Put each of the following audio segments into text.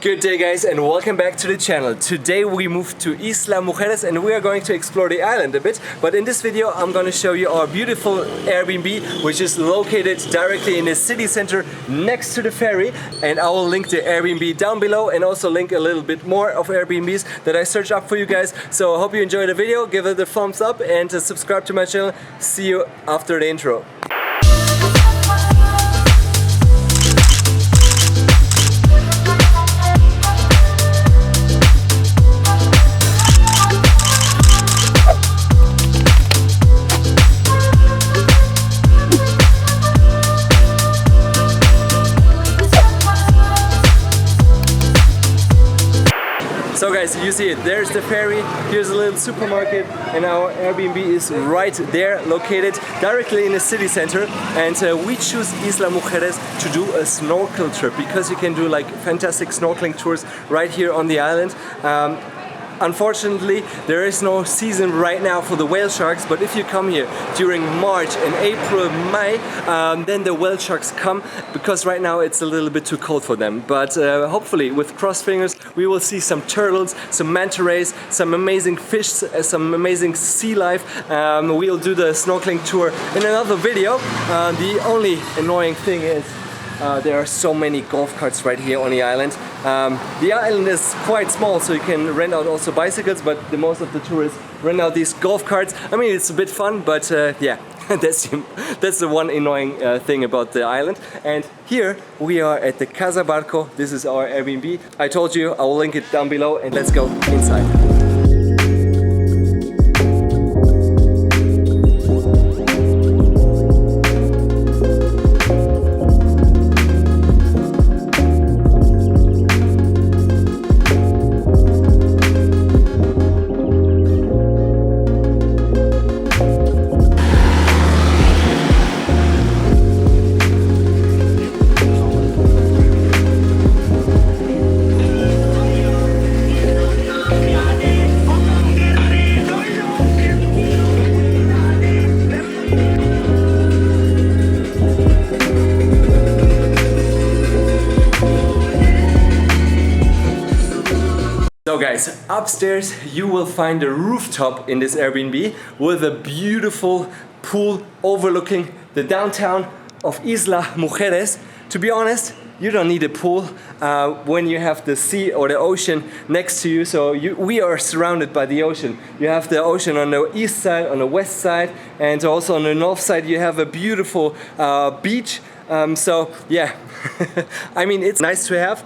Good day guys and welcome back to the channel. Today we moved to Isla Mujeres and we are going to explore the island a bit. But in this video I'm going to show you our beautiful Airbnb, which is located directly in the city center next to the ferry. And I will link the Airbnb down below and also link a little bit more of Airbnbs that I searched up for you guys. So I hope you enjoyed the video, give it a thumbs up and subscribe to my channel. See you after the intro. So guys, you see it, there's the ferry, here's a little supermarket and our Airbnb is right there, located directly in the city center. And we choose Isla Mujeres to do a snorkel trip because you can do like fantastic snorkeling tours right here on the island. Unfortunately, there is no season right now for the whale sharks, but if you come here during March and April, May, then the whale sharks come, because right now it's a little bit too cold for them. But hopefully, with crossed fingers, we will see some turtles, some manta rays, some amazing fish, some amazing sea life. We'll do the snorkeling tour in another video. The only annoying thing is there are so many golf carts right here on the island. The island is quite small, so you can rent out also bicycles, but most of the tourists rent out these golf carts. I mean, it's a bit fun, but yeah, that's the one annoying thing about the island. And here we are at the Casa Barco. This is our Airbnb. I told you, I will link it down below, and let's go inside. So guys, upstairs you will find a rooftop in this Airbnb with a beautiful pool overlooking the downtown of Isla Mujeres. To be honest, you don't need a pool when you have the sea or the ocean next to you. So we are surrounded by the ocean. You have the ocean on the east side, on the west side, and also on the north side you have a beautiful beach. So yeah, I mean, it's nice to have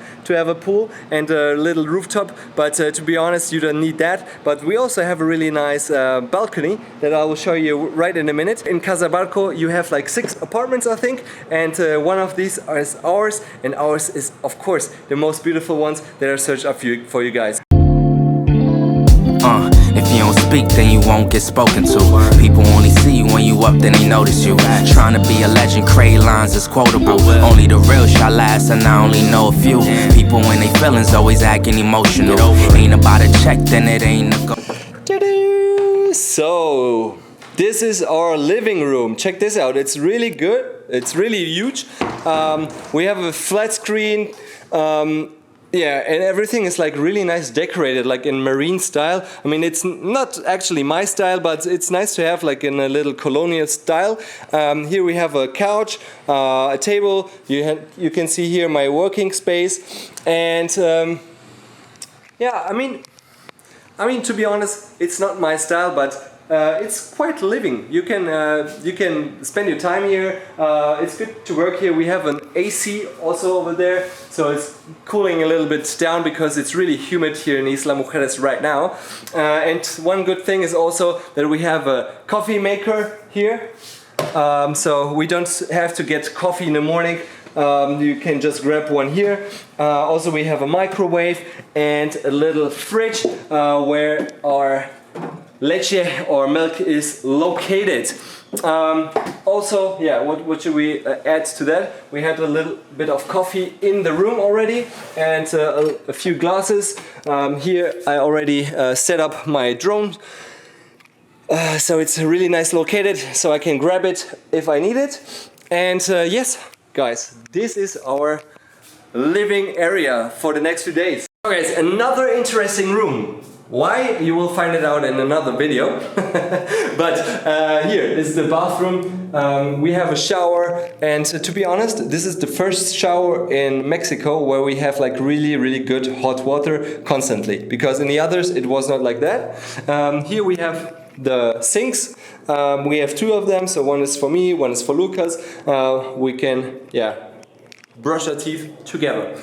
a pool and a little rooftop, but to be honest, you don't need that. But we also have a really nice balcony that I will show you right in a minute. In Casa Barco you have like 6 apartments, I think, and one of these is ours, and ours is of course the most beautiful ones that are searched up for you guys. If you don't speak, then you won't get spoken to. People only see you when you up, then they notice you. Trying to be a legend, create lines is quotable. Only the real shall last, and I only know a few. People when they feelings always acting emotional. Ain't about a check, then it ain't a go. So this is our living room. Check this out. It's really good. It's really huge. We have a flat screen. Yeah, and everything is like really nice decorated, like in marine style. I mean, it's not actually my style, but it's nice to have like in a little colonial style. Here we have a couch, a table. You can see here my working space, and yeah, I mean, to be honest, it's not my style, but it's quite living. You can spend your time here. It's good to work here. We have an AC also over there, so it's cooling a little bit down because it's really humid here in Isla Mujeres right now. And one good thing is also that we have a coffee maker here, so we don't have to get coffee in the morning. You can just grab one here. Also we have a microwave and a little fridge where our leche or milk is located. Also, yeah, what should we add to that? We had a little bit of coffee in the room already, and a few glasses. Here I already set up my drone, so it's really nice located, so I can grab it if I need it. And yes, guys, this is our living area for the next few days. Okay, guys, another interesting room. Why? You will find it out in another video. But here is the bathroom. We have a shower, and to be honest, this is the first shower in Mexico where we have like really good hot water constantly, because in the others it was not like that. Here we have the sinks. We have two of them, so one is for me, one is for Lucas. We can, brush our teeth together.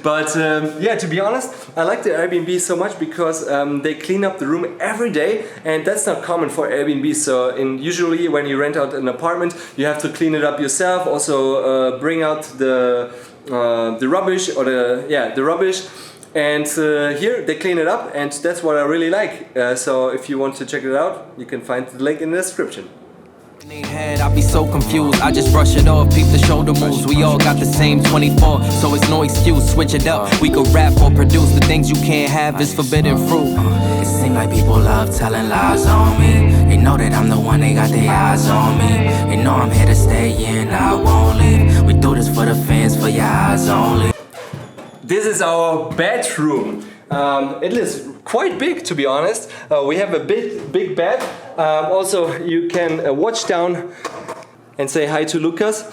But yeah, to be honest, I like the Airbnb so much because they clean up the room every day, and that's not common for Airbnb. So usually when you rent out an apartment, you have to clean it up yourself, also bring out the rubbish, or the rubbish. And here they clean it up, and that's what I really like. So if you want to check it out, you can find the link in the description. Head, I be so confused, I just brush it off, peep the shoulder moves. We all got the same 24, so it's no excuse, switch it up. We could rap or produce, the things you can't have is forbidden fruit. It seems like people love telling lies on me. They know that I'm the one, they got their eyes on me. They know I'm here to stay and I won't leave. We do this for the fans, for your eyes only. This is our bedroom. It is quite big, to be honest. We have a big bed. Also, you can watch down and say hi to Lucas.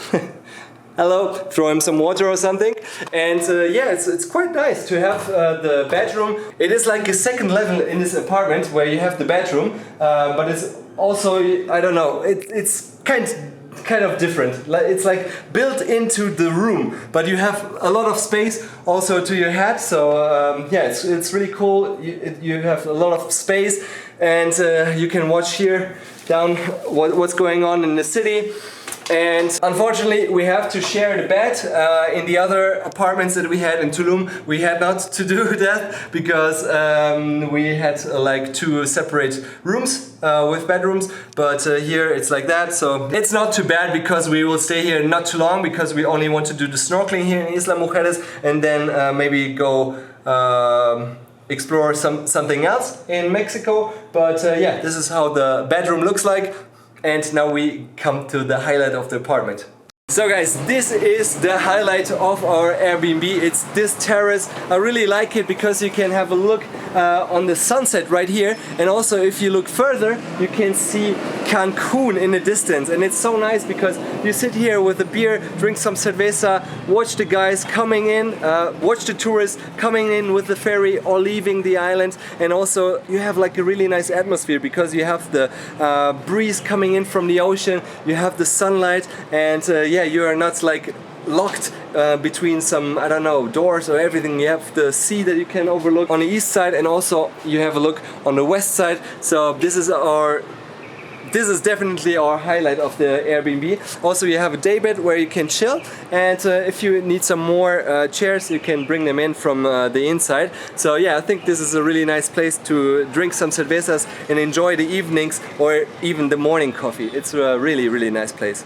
Hello, throw him some water or something. And yeah, it's quite nice to have the bedroom. It is like a second level in this apartment where you have the bedroom, but it's also, I don't know, it's kind of different. It's like built into the room, but you have a lot of space also to your head. So yeah, it's really cool. You have a lot of space, and you can watch here down what's going on in the city. And unfortunately, we have to share the bed. In the other apartments that we had in Tulum, we had not to do that because we had like two separate rooms with bedrooms. But here it's like that, so it's not too bad because we will stay here not too long, because we only want to do the snorkeling here in Isla Mujeres, and then maybe go explore something else in Mexico. But yeah, this is how the bedroom looks like. And now we come to the highlight of the apartment. So guys, this is the highlight of our Airbnb. It's this terrace. I really like it because you can have a look on the sunset right here, and also if you look further you can see Cancun in the distance, and it's so nice because you sit here with a beer, drink some cerveza, watch the guys coming in, watch the tourists coming in with the ferry or leaving the island, and also you have like a really nice atmosphere because you have the breeze coming in from the ocean, you have the sunlight, and yeah, you are not like locked between some, I don't know, doors or everything. You have the sea that you can overlook on the east side, and also you have a look on the west side. So this is definitely our highlight of the Airbnb. Also, you have a daybed where you can chill, and if you need some more chairs, you can bring them in from the inside. So yeah, I think this is a really nice place to drink some cervezas and enjoy the evenings or even the morning coffee. It's a really nice place.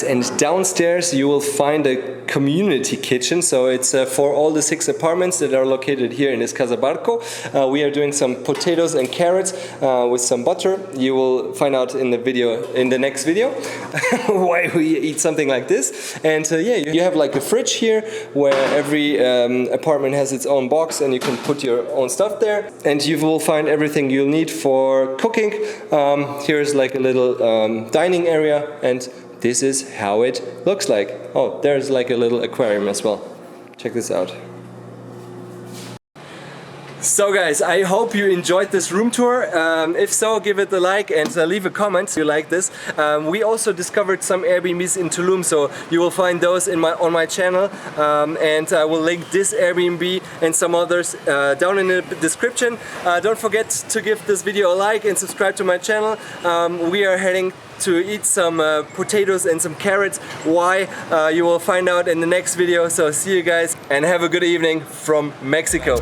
And downstairs you will find a community kitchen, so it's for all the 6 apartments that are located here in this Casa Barco. We are doing some potatoes and carrots with some butter. You will find out in the next video why we eat something like this. And yeah, you have like a fridge here where every apartment has its own box, and you can put your own stuff there, and you will find everything you'll need for cooking. Here's like a little dining area, and this is how it looks like. Oh, there's like a little aquarium as well. Check this out. So So guys, I hope you enjoyed this room tour. If so, give it a like and leave a comment if you like this. We also discovered some Airbnbs in Tulum, so you will find those on my channel, and I will link this Airbnb and some others down in the description. Don't forget to give this video a like and subscribe to my channel. We are heading to eat some potatoes and some carrots. Why? You will find out in the next video. So see you guys and have a good evening from Mexico.